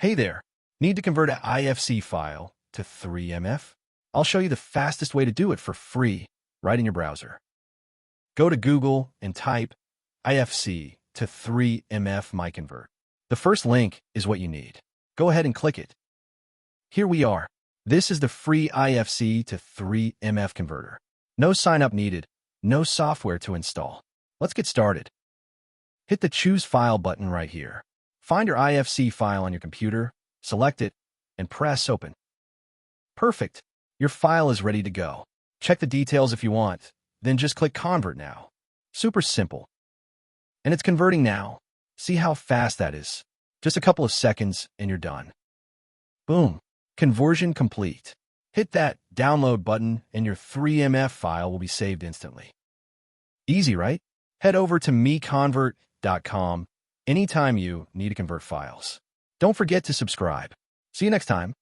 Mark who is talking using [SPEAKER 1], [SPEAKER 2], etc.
[SPEAKER 1] Hey there, need to convert an IFC file to 3MF? I'll show you the fastest way to do it for free right in your browser. Go to Google and type IFC to 3MF MiConvert. The first link is what you need. Go ahead and click it. Here we are. This is the free IFC to 3MF converter. No sign-up needed, no software to install. Let's get started. Hit the Choose File button right here. Find your IFC file on your computer, select it, and press Open. Perfect. Your file is ready to go. Check the details if you want, then just click Convert Now. Super simple. And it's converting now. See how fast that is. Just a couple of seconds and you're done. Boom. Conversion complete. Hit that Download button and your 3MF file will be saved instantly. Easy, right? Head over to MiConvert.com anytime you need to convert files. Don't forget to subscribe. See you next time.